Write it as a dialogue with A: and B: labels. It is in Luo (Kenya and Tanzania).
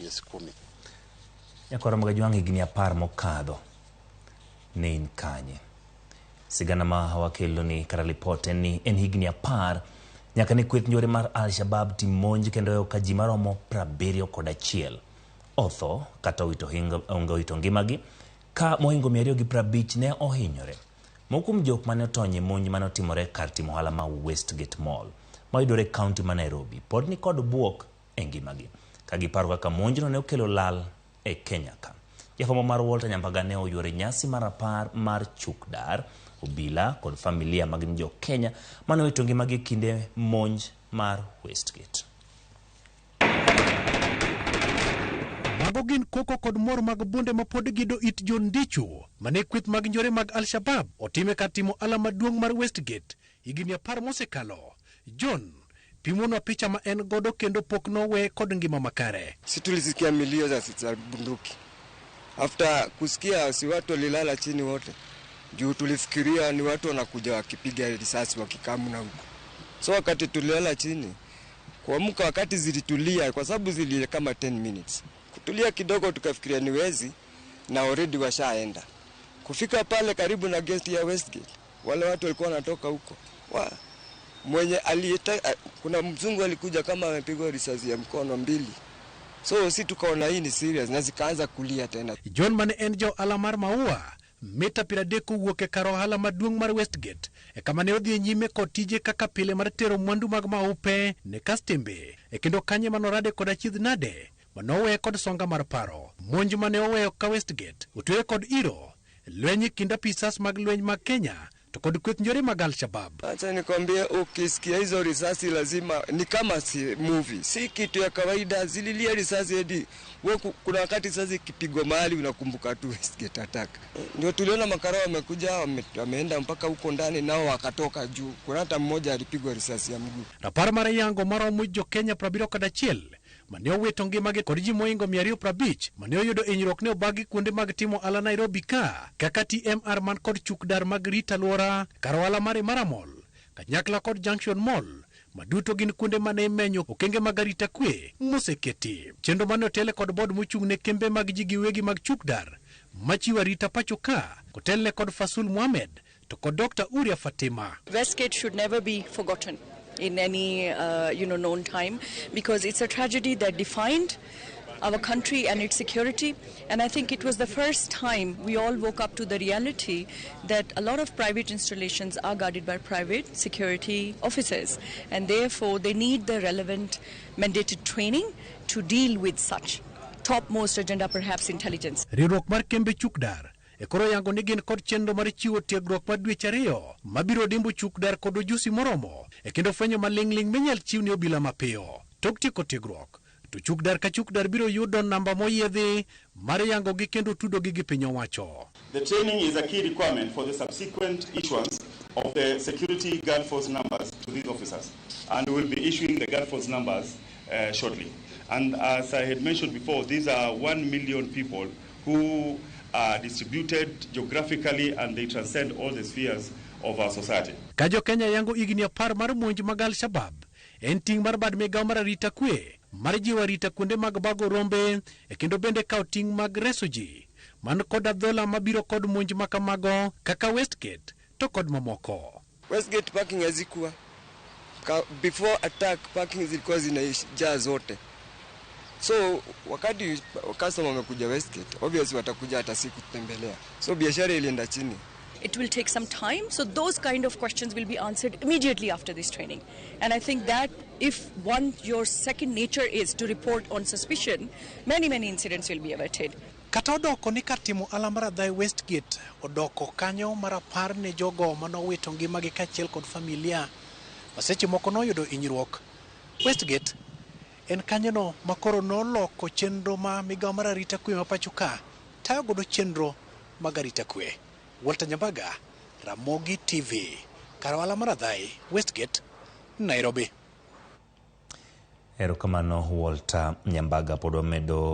A: miezi 10.
B: Nyakoro magajwang higni apar mokadho ne in kanye. Sigana ma wakelo ni karalipote ni en higni apar nyaka ne kweth njore mar Al-Shabab tim monj kendo ka ji maromo 71 otho kata wito ngimagi ka mohingo 250 ne ohinyore. Mokum jok mane otony e monj mane otimore kar timo ohala ma Westgate Mall ma yudore kaunti ma Nairobi pod ni kod buok e ngimagi ka giparo kaka monjno ne okelo lal e Kenya ka. Jafwambo mar Walter Nyambaga ne oyuore nyasi mar apar mar chukdar obila kod familia mag jo Kenya mane owito ngimagi kinde monj mar Westgate.
C: Mago gin koko kod mor mag bunde ma pod gido it Ndichu mane kweth mag njore mag Al-Shabab otime ka timo ala maduong' mar Westgate higni apar mosekalo. John pimonwa picha ma en godo kendo pok nowe kod ngima makare.
D: Si tulisikia milio za bunduki. After kusikia si watu walilala chini wote. Juu tulifikiria ni watu wanakuja wakipiga risasi wakikamu na huko. So wakati tulilala chini, kuamka wakati zilitulia kwa sababu zili kama 10 minutes. Kutulia kidogo tukafikiria ni wezi na already washaenda. Kufika pale karibu na gate ya Westgate, wale watu walikuwa wanatoka huko. Mwenye kuna mzungu alikuja kama amepigwa risasi ya mkono 2. So si tukaona hii ni serious na zikaanza kulia tena.
C: John mane enjo alamar maua meta piradeku wuoke karo hala maduong' mar Westgate e kama ne odhi nyime kod tije kaka pile mar tero mwandu mag maupe ne kastembe e kendo kanye manorade kod achiedh nade manowe kod songa mar paro. Monj mane oweyo ka Westgate otwe kod iro lwenyi kinda pisas mag lweny mag Kenya to kod kweth njore mag Al-Shabab.
D: Acha nikwambie ukisikia hizo risasi lazima ni kama si movie. Si kitu ya kawaida, zililia risasi hadi kuna wakati sasa kipigwa mahali unakumbuka tu Westgate attack. Ndio tuliona makara wamekuja wameenda mpaka huko ndani nao wakatoka juu. Kuna hata mmoja alipigwa risasi ya mguu.
C: Rapar mara yango maro mujo Kenya 71 mane owito ngimagi kod ji moingo 250 mane oyudo hinyruok ne obagi kuonde mag timo ala Nairobi ka kaka TMR man kod chukdar mag rita luora karo ala mare Maramol kanyakla kod Junction Mall maduto gin kuonde mane menyo okenge mag arita kwe moseketi. Chenro mane otele kod bod mochung' ne kembe mag ji giwegi mag chukdar machiwo arita pacho ka kotelle kod Fasul Mohamed to kod Dr. Uria Fatima.
E: Westgate should never be forgotten in any known time, because it's a tragedy that defined our country and its security, and I think it was the first time we all woke up to the reality that a lot of private installations are guarded by private security officers, and therefore they need the relevant mandated training to deal with such topmost agenda, perhaps intelligence.
C: Riwruok mar kembe chukdar ekoro yango ni gin kod chenro mar chiwo tiegruok mar dweche 2 mabiro dimbo chukdar kod ojusi moromo e kendo fwenyo maling'ling minyal chiw ne obila mapiyo. Tok tieko tiegruok to chukdar ka chukdar biro yudo namba moyiedhi mar yango gi kendo tudo gi piny owacho.
F: The training is a key requirement for the subsequent issuance of the security guard force numbers to these officers, and we will be issuing the guard force numbers shortly. And as I had mentioned before, these are 1 million people who are distributed geographically and they transcend all the spheres of our society.
C: Kajo Kenya yango higni apar mar monj mag Al-Shabab en ting mar bad migawo mar arita kwe mar jiwo arita kuonde mag bago rombe e kendo bende kawo ting mag reso ji man kod adhola mabiro kod monj makamago kaka Westgate to kod mamoko.
D: Westgate parking hazikuwa. Before attack parking zilikuwa zinajaa zote. So wakati customer wamekuja Westgate, obviously watakuja hata siku kutembelea. So biashara ilienda chini.
E: It will take some time, so those kind of questions will be answered immediately after this training. And I think that if your second nature is to report on suspicion, many incidents will be averted.
C: Kata odoko ni katimo alamara dhai Westgate odoko kanyo marapar ne jogo manowito ngimagi kachiel kod familia maseche moko noyudo hinyruok. Westgate en kanyono makoro noloko chenro ma migawo mar arita kwe ma pacho ka tayo godo chenro mag arita kwe. Walter Nyambaga, Ramogi TV, Karawala Maradhai, Westgate, Nairobi.
B: Erokamano Walter Nyambaga pod wamedo